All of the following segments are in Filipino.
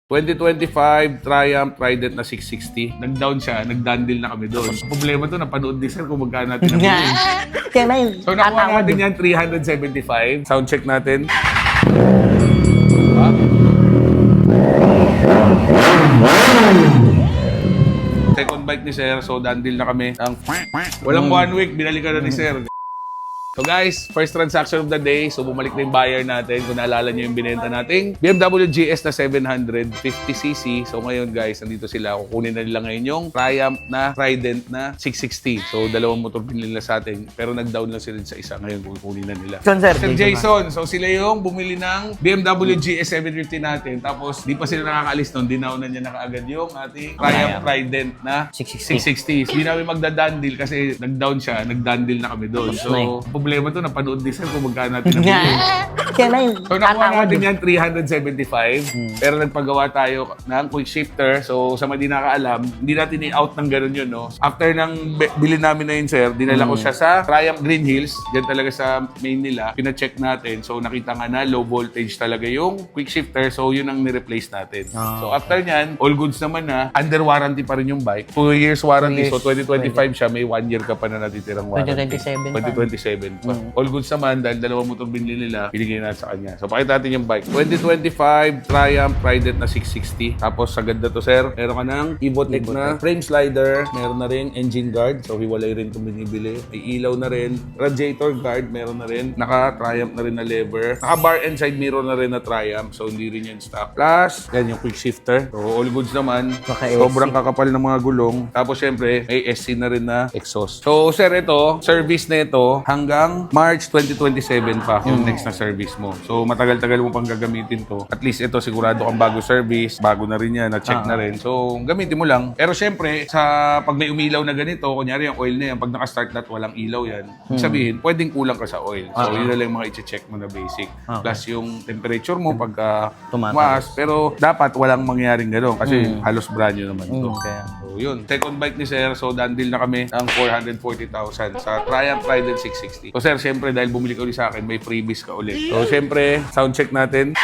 2025 Triumph Trident na 660. Nag-down siya, nag-down deal na kami doon. Problema to, napanood ni sir kung magkano natin nabili. Kaya na yun. So nakuha natin yan, 375. Sound check natin. Ha? Second bike ni sir, so down deal na kami. Walang 1 week, binalikan na ni sir. So guys, first transaction of the day. So bumalik na yung buyer natin. Kung naalala nyo yung binenta nating BMW GS na 750cc. So ngayon guys, nandito sila. Kukunin na nila ngayon yung Triumph na Trident na 660. So dalawang motor pinili nila sa atin. Pero nag-down lang sila sa isa. Ngayon kukunin na nila. Sir Jason. So sila yung bumili ng BMW GS 750 natin. Tapos di pa sila nakakaalis nun. Dinaw na niya nakaagad yung ating Triumph Trident na 660. Hindi namin magda-down deal kasi nag-down siya. Nag-down deal na kami doon. So problema to, napanood din sir kung magkano natin nabili. Kaya na yun. So nakuha natin yan 375. Pero nagpagawa tayo ng quick shifter. So sa mga di nakaalam, hindi natin i-out ng ganun yun, no? After ng bilhin namin na yun, sir, dinala ko siya sa Triumph Green Hills. Diyan talaga sa main nila. Pina-check natin. So nakita nga na low voltage talaga yung quick shifter. So yun ang ni-replace natin. So after nyan, all goods naman na. Under warranty pa rin yung bike. 2 years warranty. So 2025 siya. May 1 year ka pa na natitirang warranty. 2027 pa. All goods naman dahil dalawang motor binili nila, binigay natin sa kanya. So pakita natin yung bike. 2025 Triumph Trident na 660. Tapos sa ganda to sir, meron ka ng Evotech na frame slider, meron na rin engine guard. So hiwalay rin itong binibili. May ilaw na rin. Radiator guard, meron na rin. Naka-Triumph na rin na lever. Naka-bar and side mirror na rin na Triumph. So hindi rin yan stock. Plus, yan yung quick shifter. So all goods naman. Sobrang kakapal ng mga gulong. Tapos syempre, may SC na rin na exhaust. So sir, ito, service na ito hanggang March 2027 pa yung next na service mo. So matagal-tagal mo pang gagamitin to. At least ito sigurado kang bago service, bago na rin yan, na-check na rin. So gamitin mo lang. Pero syempre, sa pag may umilaw na ganito, kunyari yung oil na yan, pag naka-start that walang ilaw yan, sabihin, pwedeng kulang ka sa oil. So yun na lang yung mga i-check mo na basic. Plus yung temperature mo pagka tumaas. Pero dapat walang mangyaring gano'n kasi halos brand new naman ito. So yun, second bike ni sir, so done deal na kami ng 440,000 sa Triumph Trident 660. So sir, syempre dahil bumili ka ulit sa akin, may freebies ka ulit. So syempre, sound check natin.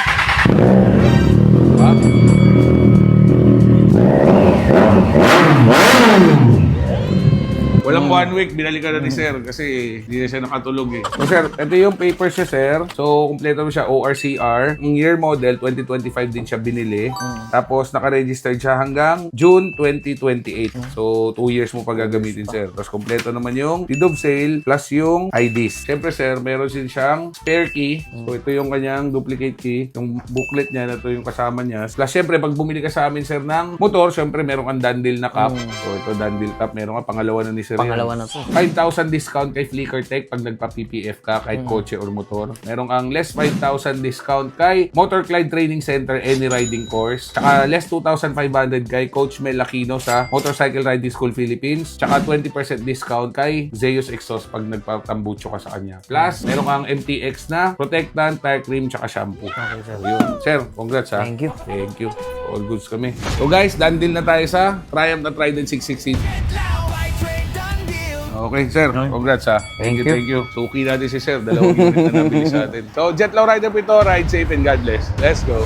Walang 1 week, binalikan na ni sir kasi hindi na siya nakatulog eh. So sir, ito yung papers niya sir. So, kumpleto mo siya, ORCR. Yung year model, 2025 din siya binili. Tapos, naka-registered siya hanggang June 2028. So, 2 years mo pa gagamitin sir. Tapos, kumpleto naman yung deed of sale plus yung IDs. Siyempre sir, meron din siyang spare key. So, ito yung kanyang duplicate key. Yung booklet niya, na ito yung kasama niya. Plus, siyempre, pag bumili ka sa amin sir ng motor, siyempre, meron kang dandil na cup. So, ito dandil cup. Meron ka, pangalawa na ni sir. Pangalawa na to. 5,000 discount kay Flicker Tech pag nagpa-PPF ka kahit kotse or motor. Meron kang less 5,000 discount kay Motor Clyde Training Center any riding course. Tsaka less 2,500 kay Coach Mel Aquino sa Motorcycle Riding School Philippines. Tsaka 20% discount kay Zeus Exhaust pag nagpatambucho ka sa kanya. Plus, meron kang MTX na protectant, tire cream, tsaka shampoo. Okay, sir. So, yun. Sir, congrats ha. Thank you. Thank you. All goods kami. So guys, done deal na tayo sa Triumph na Trident 660. Okay, sir. Congrats, ha. Thank you. Suki natin si sir. Dalawang unit na nabili sa atin. So, Jetlaw Rider po ito. Ride safe and God bless. Let's go.